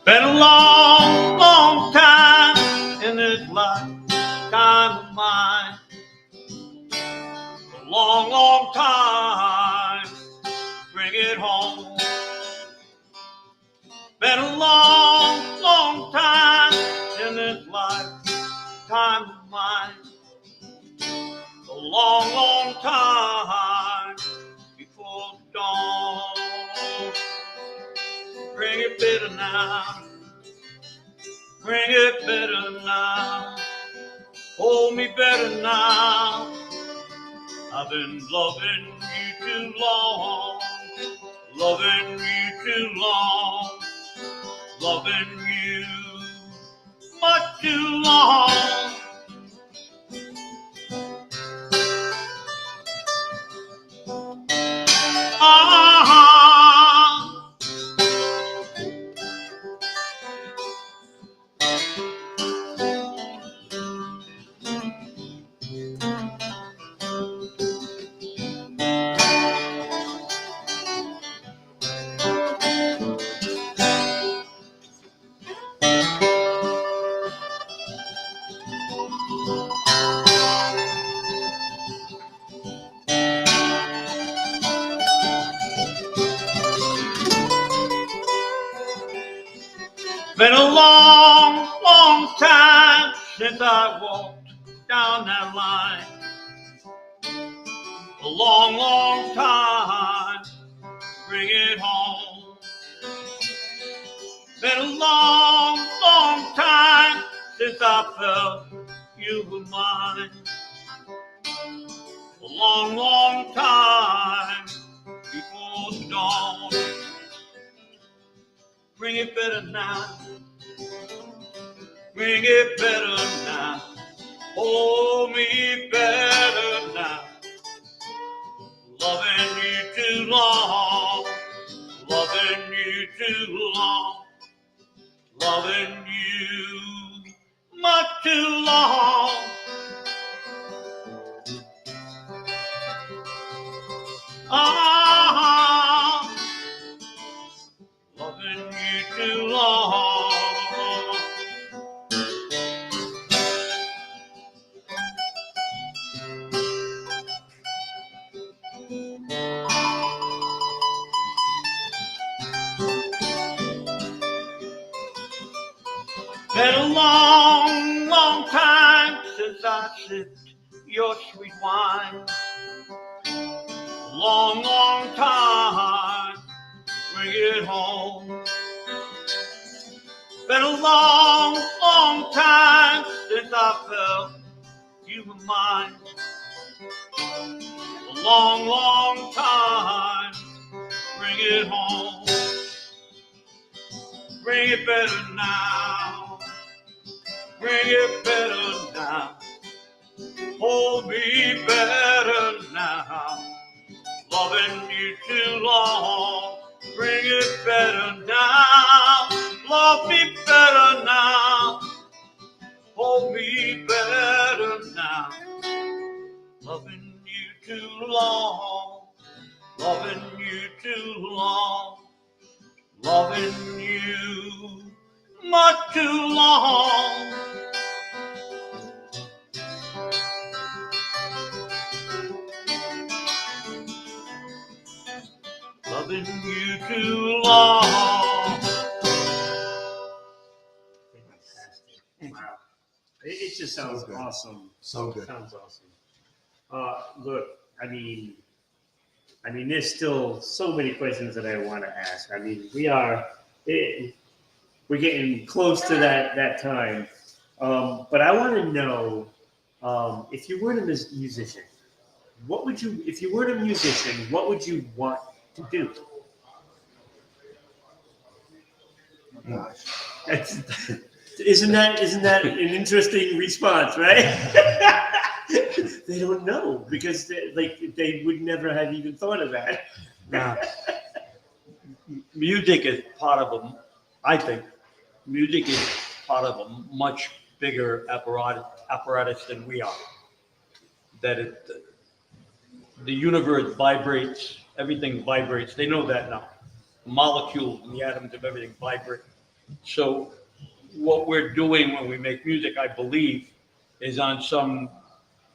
Been a long, long time in this lifetime of mine. A long, long time. Bring it home. Been a long, long time in this lifetime of mine. A long, long time before dawn. Bring it better now. Bring it better now. Hold me better now. I've been loving you too long. Loving you too long. Loving you much too long. Been a long, long time since I walked down that line. A long, long time, bring it home. Been a long, long time since I felt you were mine. A long, long time before the dawn. Bring it better now. Bring it better now. Hold me better now. Loving you too long. Loving you too long. Loving you much too long. Ah, loving you too long. Been a long, long time since I sipped your sweet wine. A long, long time, bring it home. Been a long, long time since I felt you were mine. A long, long time, bring it home. Bring it better now. Bring it better now. Hold me better now. Loving you too long. Bring it better now. Love me better now. Hold me better now. Loving you too long. Loving you too long. Loving you much too long. Loving you too long. Wow. It just sounds So good. awesome. So good. Sounds awesome. Look, I mean, there's still so many questions that I want to ask. I mean, we're getting close to that time. But I want to know, if you weren't a musician, if you weren't a musician, what would you want to do? Oh, gosh. Isn't that an interesting response, right? They don't know because they would never have even thought of that. Now, music is part of a, I think, music is part of a much bigger apparatus than we are. That the universe vibrates, everything vibrates. They know that now. The molecules and the atoms of everything vibrate. So what we're doing when we make music, I believe, is on some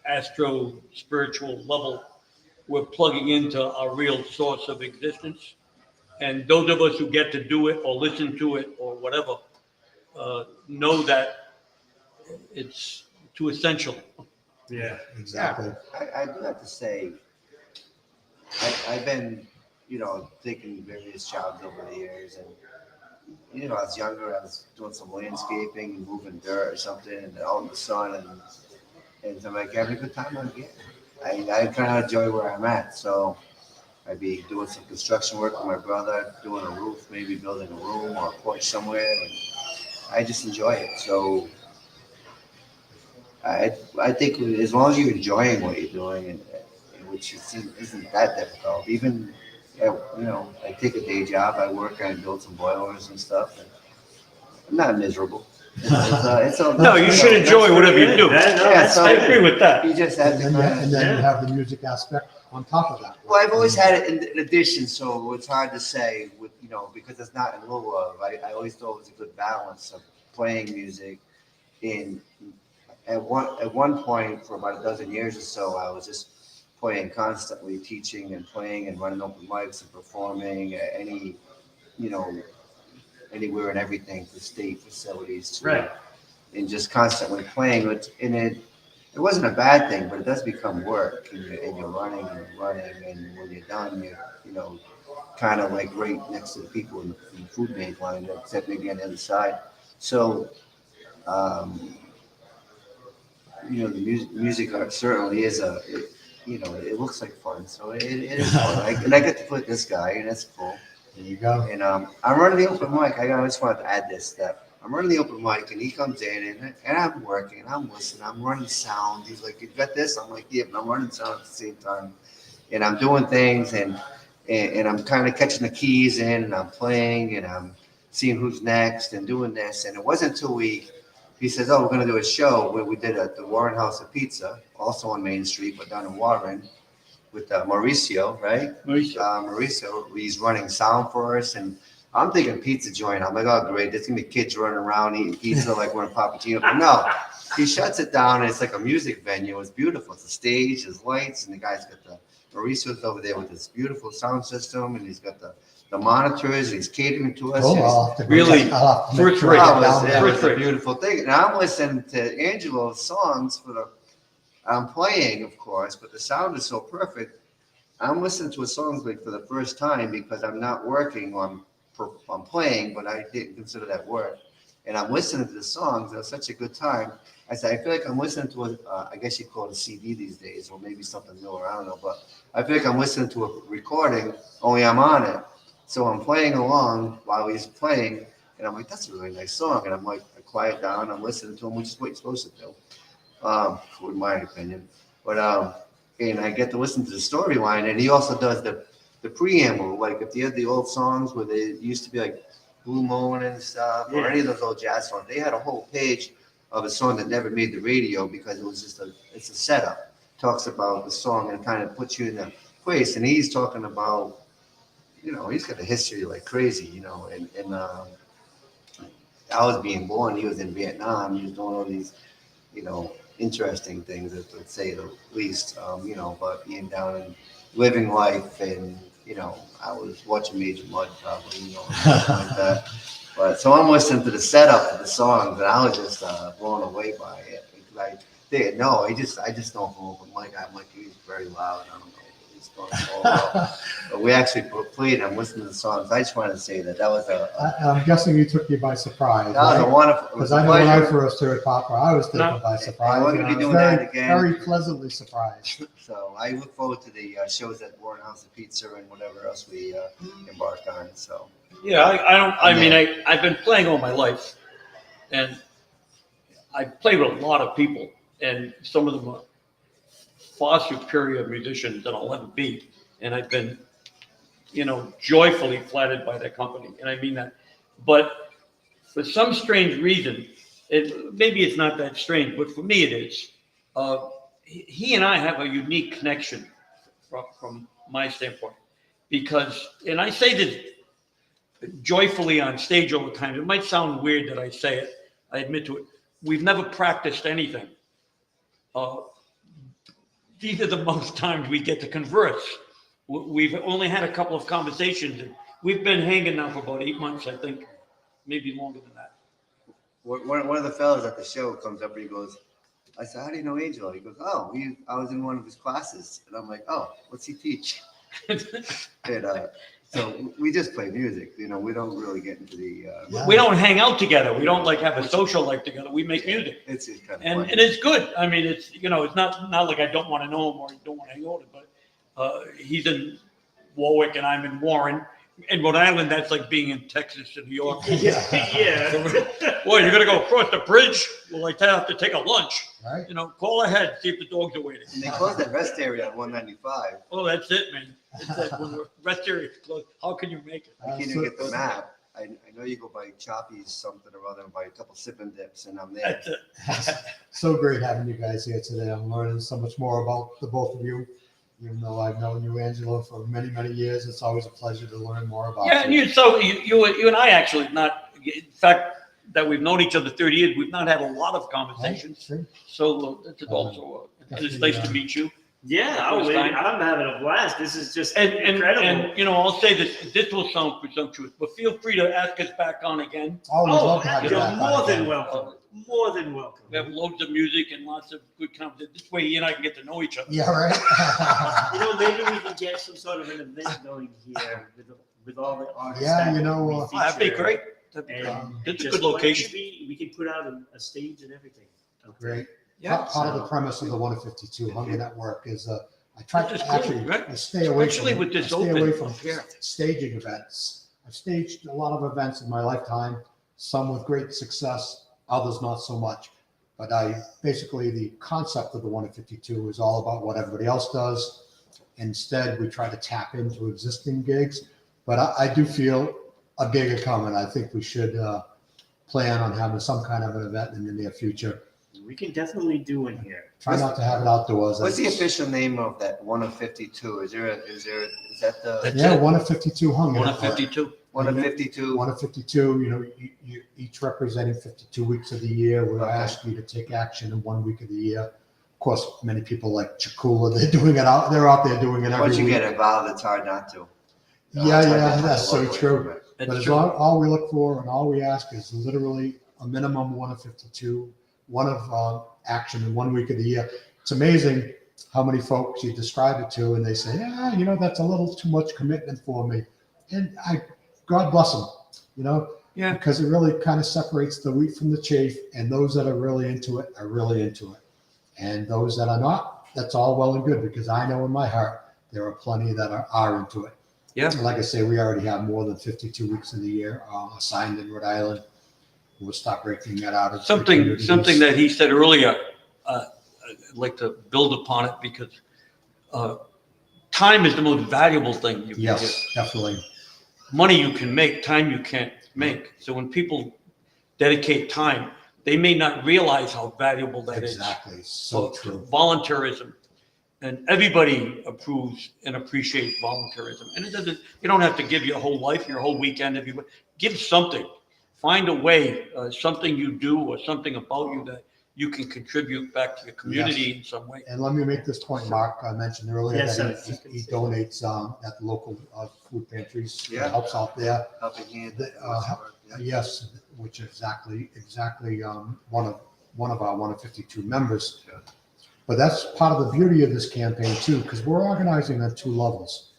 astro spiritual level. We're plugging into a real source of existence. And those of us who get to do it or listen to it or whatever, know that it's too essential. Yeah. Exactly. I do have to say, I've been, taking various jobs over the years, and I was younger, I was doing some landscaping, moving dirt or something, and out in the sun, and I'm like having a good time on it. I kind of enjoy where I'm at, so I'd be doing some construction work with my brother, doing a roof, maybe building a room or a porch somewhere, and I just enjoy it. So I think as long as you're enjoying what you're doing, and which isn't that difficult. Even I take a day job. I work. I build some boilers and stuff. And I'm not miserable. It's all No, you should enjoy whatever you do. So I agree with that. you just have to And kind then of. you have the music aspect on top of that. Well, I've always had it in addition, so it's hard to say because it's not in lieu of. I always thought it was a good balance of playing music. At one point for about a dozen years or so, I was just playing constantly, teaching and playing and running open mics and performing at anywhere and everything, for state facilities to, Right. and just constantly playing. It wasn't a bad thing, but it does become work, and you're running, and when you're done, you're kind of like right next to the people in the food bank line, except maybe on the other side. So, the music art certainly is it looks like fun, so it is fun. And I get to put this guy, and that's cool. There you go. And I'm running the open mic. I just wanted to add this, that I'm running the open mic, and he comes in, and I'm working, and I'm listening. I'm running sound. He's like, "You got this?" I'm like, "Yeah," but I'm running sound at the same time, and I'm doing things, and I'm kind of catching the keys in, and I'm playing, and I'm seeing who's next, and doing this. And it wasn't until he says, "Oh, we're going to do a show," where we did at the Warren House of Pizza, also on Main Street, but down in Warren, with Mauricio, right? Mauricio, he's running sound for us, and I'm thinking pizza joint. I'm like, "Oh, great, there's going to be kids running around eating pizza like we're in Papatino." But no, he shuts it down, and it's like a music venue. It's beautiful. It's a stage, there's lights, and the guy's got Mauricio's over there with this beautiful sound system, and he's got the monitors, and he's catering to us. I'll have to go Really, check- I'll have to make first sure rate. I It get down there. was a beautiful thing. And I'm listening to Angelo's songs I'm playing, of course, but the sound is so perfect. I'm listening to his songs like for the first time because I'm not working on I'm playing, but I didn't consider that work. And I'm listening to the songs. It was such a good time. I said, I feel like I'm listening to I guess you call it a CD these days, or maybe something newer. I don't know, but I feel like I'm listening to a recording, only I'm on it. So I'm playing along while he's playing, and I'm like, "That's a really nice song." And I'm like, I quiet down, I'm listening to him, which is what you're supposed to do, in my opinion. But and I get to listen to the storyline, and he also does the preamble. Like if you had the old songs where they used to be like Blue Moon and stuff, or any of those old jazz songs, they had a whole page of a song that never made the radio because it was just it's a setup. Talks about the song and kind of puts you in that place. And he's talking about, he's got a history like crazy, and I was being born, he was in Vietnam, he was doing all these, interesting things, let's say the least, but being down and living life, and, I was watching Major Mud probably, something like that. But so I'm listening to the setup of the songs, and I was just blown away by it. No, I just know from open mic. I'm like, he's very loud. I don't know. He's going all out. But we actually played. I'm listening to the songs. I just wanted to say that was I'm guessing you took me by surprise, that was a right? wonderful. It was Because a I know when I pleasure. first heard Papa, I was taken by surprise. we're gonna and be I was doing that very, again. very pleasantly surprised. So I look forward to the shows at Warren House of Pizza and whatever else we embark on. So Yeah, I don't, I mean, I've been playing all my life, and I've played with a lot of people, and some of them are far superior musicians than I'll ever be. And I've been, joyfully flattered by their company. And I mean that. But for some strange reason, maybe it's not that strange, but for me it is. He and I have a unique connection from my standpoint. Because, and I say this joyfully on stage all the time. It might sound weird that I say it. I admit to it. We've never practiced anything. These are the most times we get to converse. We've only had a couple of conversations. And we've been hanging now for about 8 months, I think, maybe longer than that. one of the fellas at the show comes up and he goes, I said, how do you know Angelo? He goes, oh, I was in one of his classes. And I'm like, oh, what's he teach? And so we just play music. We don't really get into the. We don't hang out together. We don't have a social life together. We make music. It's kind of and funny. it's good. I mean, it's it's not like I don't want to know him or I don't want to hang out with him, but he's in Warwick and I'm in Warren. In Rhode Island, that's like being in Texas and New York. Yeah. Boy, you're gonna go across the bridge. Well, I have to take a lunch. Right. Call ahead, see if the dogs are waiting. And they closed that rest area at 195. Oh, that's it, man. It's like when the rest area is closed, how can you make it? I can't even get the map. I know you go by Choppy's something or other, by a couple sipping dips, and I'm there. That's it. So great having you guys here today. I'm learning so much more about the both of you. Even though I've known you, Angelo, for many, many years, it's always a pleasure to learn more about Yeah, and you. you and I actually not. In fact, that we've known each other 30 years, we've not had a lot of conversations. Right, So that's also it's nice to meet you. Yeah, I'm having a blast. This is just incredible. And I'll say this will sound presumptuous, but feel free to ask us back on again. Oh, we'd love to have you you're back on more than again. welcome. More than welcome. We have loads of music and lots of good conversation. This way, you and I can get to know each other. Yeah, right. Maybe we can get some sort of an event going here with all the artists. Yeah, that we Oh, that'd be feature. great. That'd be And great. It's a just good location. We can put out a stage and everything. Great. Yeah. Part of the premise of the 152 Hunger Network is I try Which is to cool, actually right? I stay away Especially from, with this I stay away open from here. staging events. I've staged a lot of events in my lifetime, some with great success, others not so much. But the concept of the 152 is all about what everybody else does. Instead, we try to tap into existing gigs. But I do feel a gig is coming. I think we should plan on having some kind of an event in the near future. We can definitely do one here. Try not to have it outdoors. What's the official name of that 1 of 52? Is that the That's Yeah, it. 152 Hunger. 152. 1 of 52? 152, each representing 52 weeks of the year. We'll Okay. ask you to take action in 1 week of the year. Of course, many people like Chakula, they're out there doing it every Once you week. get involved, it's hard not to. Yeah, It's hard to that's so walk away true. from it. That's But true. all we look for and all we ask is literally a minimum 1 of 52, one of action in 1 week of the year. It's amazing how many folks you describe it to and they say, yeah, that's a little too much commitment for me. And God bless them, Yeah. because it really kind of separates the wheat from the chaff, and those that are really into it are really into it. And those that are not, that's all well and good, because I know in my heart there are plenty that are into it. Yeah. And like I say, we already have more than 52 weeks of the year assigned in Rhode Island. We'll start breaking that out. into Something communities. that he said earlier, I'd like to build upon it because time is the most valuable thing you can Yes, get. definitely. Money you can make, time you can't make. So when people dedicate time, they may not realize how valuable that is. Exactly. So true. Volunteerism. And everybody approves and appreciates volunteerism. And you don't have to give your whole life, your whole weekend. Give something. Find a way, something you do or something about you that you can contribute back to your community in some way. And let me make this point, Mark. I mentioned earlier Yes, that sir. he donates at the local food pantries. Yeah. Helps out there. Helping hand. Yes, which is exactly one of one of our 152 members. But that's part of the beauty of this campaign too, because we're organizing on 2 levels.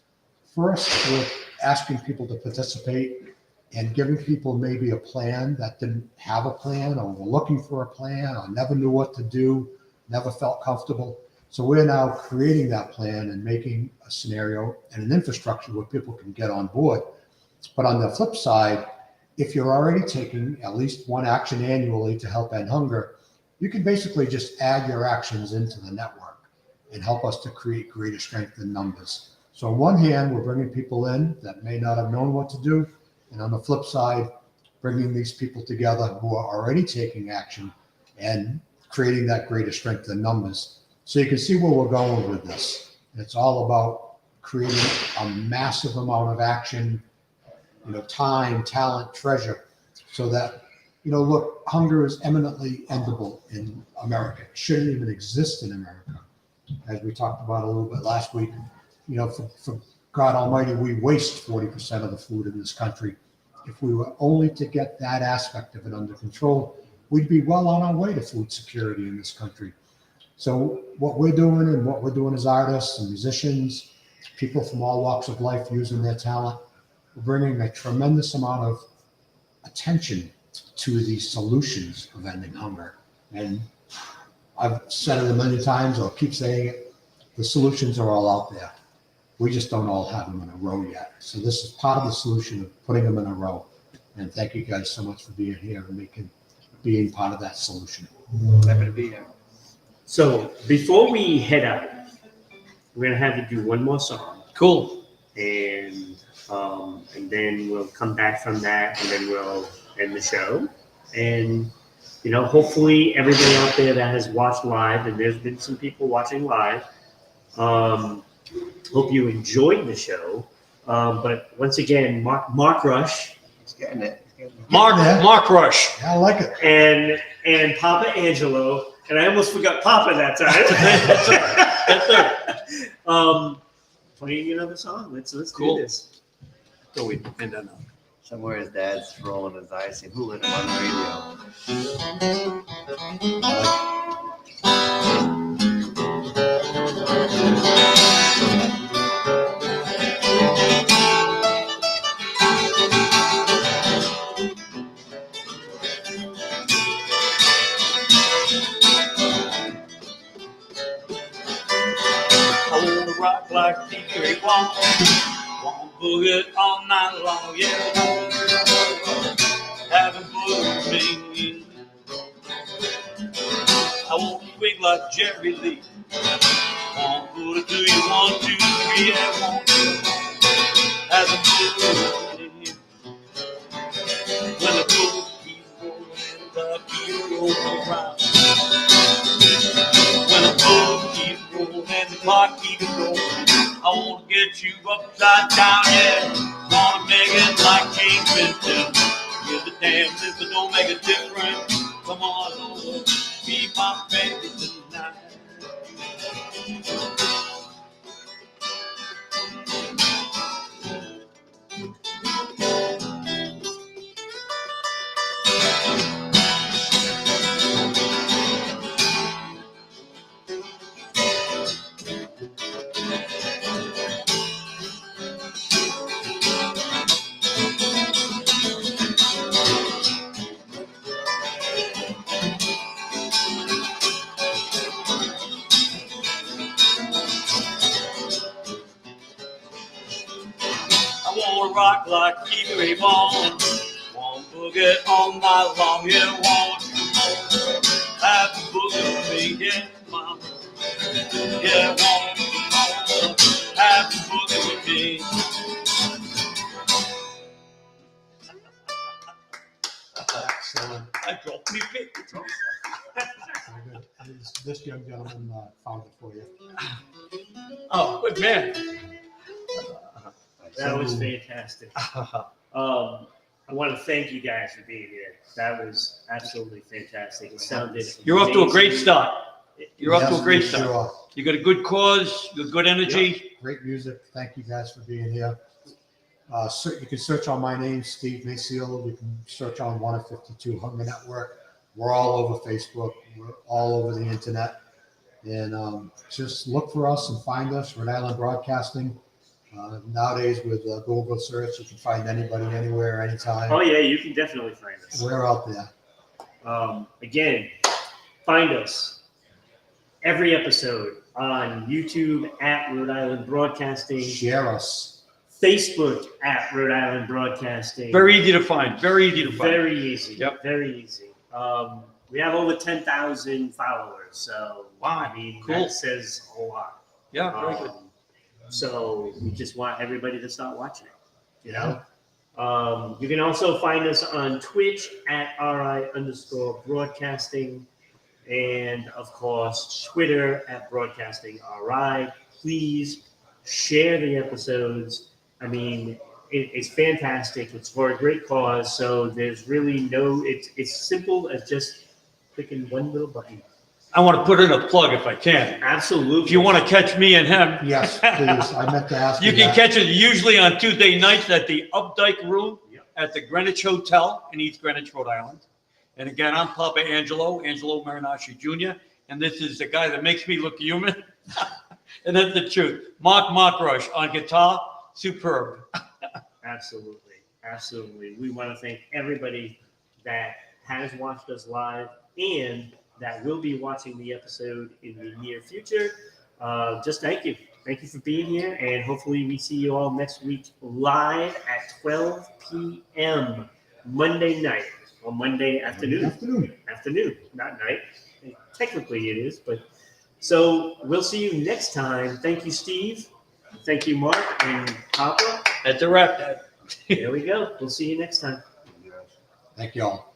First, we're asking people to participate and giving people maybe a plan that didn't have a plan, or were looking for a plan, or never knew what to do, never felt comfortable. So we're now creating that plan and making a scenario and an infrastructure where people can get on board. But on the flip side, if you're already taking at least one action annually to help end hunger, you can basically just add your actions into the network and help us to create greater strength in numbers. So on one hand, we're bringing people in that may not have known what to do. And on the flip side, bringing these people together who are already taking action and creating that greater strength in numbers. So you can see where we're going with this. It's all about creating a massive amount of action, time, talent, treasure, so that, look, hunger is eminently endable in America. It shouldn't even exist in America. As we talked about a little bit last week, for God Almighty, we waste 40% of the food in this country. If we were only to get that aspect of it under control, we'd be well on our way to food security in this country. So what we're doing as artists and musicians, people from all walks of life using their talent, we're bringing a tremendous amount of attention to the solutions of ending hunger. And I've said it a million times, I'll keep saying it, the solutions are all out there. We just don't all have them in a row yet. So this is part of the solution of putting them in a row. And thank you guys so much for being here and being part of that solution. Happy to be here. So before we head out, we're gonna have you do one more song, Cool. and then we'll come back from that, and then we'll end the show. And hopefully everybody out there that has watched live, and there's been some people watching live, hope you enjoyed the show. But once again, Markrush He's getting it. Markrush. Yeah, I like it. and Papa Angelo, and I almost forgot Papa that time. That's it. Playing another song. Let's Cool. do this. So we end that now. Somewhere his dad's rolling his eyes saying, who let him on the radio? I wanna rock like DJ Won't boogie all night long, yeah. Having boogie. I won't swing like Jerry Lee. Won't put it to you, 1, 2, 3, yeah, won't having boogie. When the boogie keeps rolling, the keep rolling around. When the boogie keeps rolling and the clock keeps rolling, I wanna get you upside down, yeah. Wanna make it like King Vincent. Give a damn if it don't make a difference. Come on over, be my baby tonight. I wanna rock like Stevie Wonder. Won't boogie all night long, yeah, won't you more? Have a boogie with me, yeah, mama. Yeah, won't you more? Have a boogie with me. Excellent. I dropped me pick. Very good. This young gentleman found it for you. Oh, good man. That was fantastic. I want to thank you guys for being here. That was absolutely fantastic. It sounded You're off to a great amazing. start. You're off to a great Yes, start. you are. You got a good cause, you got good energy. Great music. Thank you guys for being here. You can search on my name, Steve Maciel. You can search on 152 Hunger Network. We're all over Facebook. We're all over the internet. And just look for us and find us, Rhode Island Broadcasting. Nowadays with Google search, you can find anybody, anywhere, anytime. Oh yeah, you can definitely find us. We're out there. Again, find us every episode on YouTube at Rhode Island Broadcasting, Share us. Facebook at Rhode Island Broadcasting. Very easy to find. Very easy to find. Very easy. Yep. Very easy. We have over 10,000 followers, so Wow, I mean cool. that says a lot. Yeah, very good. So we just want everybody to start watching it. You know. You can also find us on Twitch at RI_broadcasting, and of course Twitter at broadcasting RI. Please share the episodes. I mean, it's fantastic. It's for a great cause. So there's really it's simple as just clicking one little button. I want to put in a plug if I can. Absolutely. If you want to catch me and him, Yes, please. I meant to ask you. you can that. catch it usually on Tuesday nights at the Updike Room Yep. at the Greenwich Hotel in East Greenwich, Rhode Island. And again, I'm Papa Angelo Marinacci Jr., and this is the guy that makes me look human. And that's the truth. Markrush on guitar, superb. Absolutely. Absolutely. We want to thank everybody that has watched us live and that will be watching the episode in the near future. Just thank you. Thank you for being here, and hopefully we see you all next week live at 12 p.m. Monday night or Monday afternoon. Afternoon, not night. Technically it is, but so we'll see you next time. Thank you, Steve. Thank you, Mark and Papa. That's a wrap, Dad. There we go. We'll see you next time. Thank you all.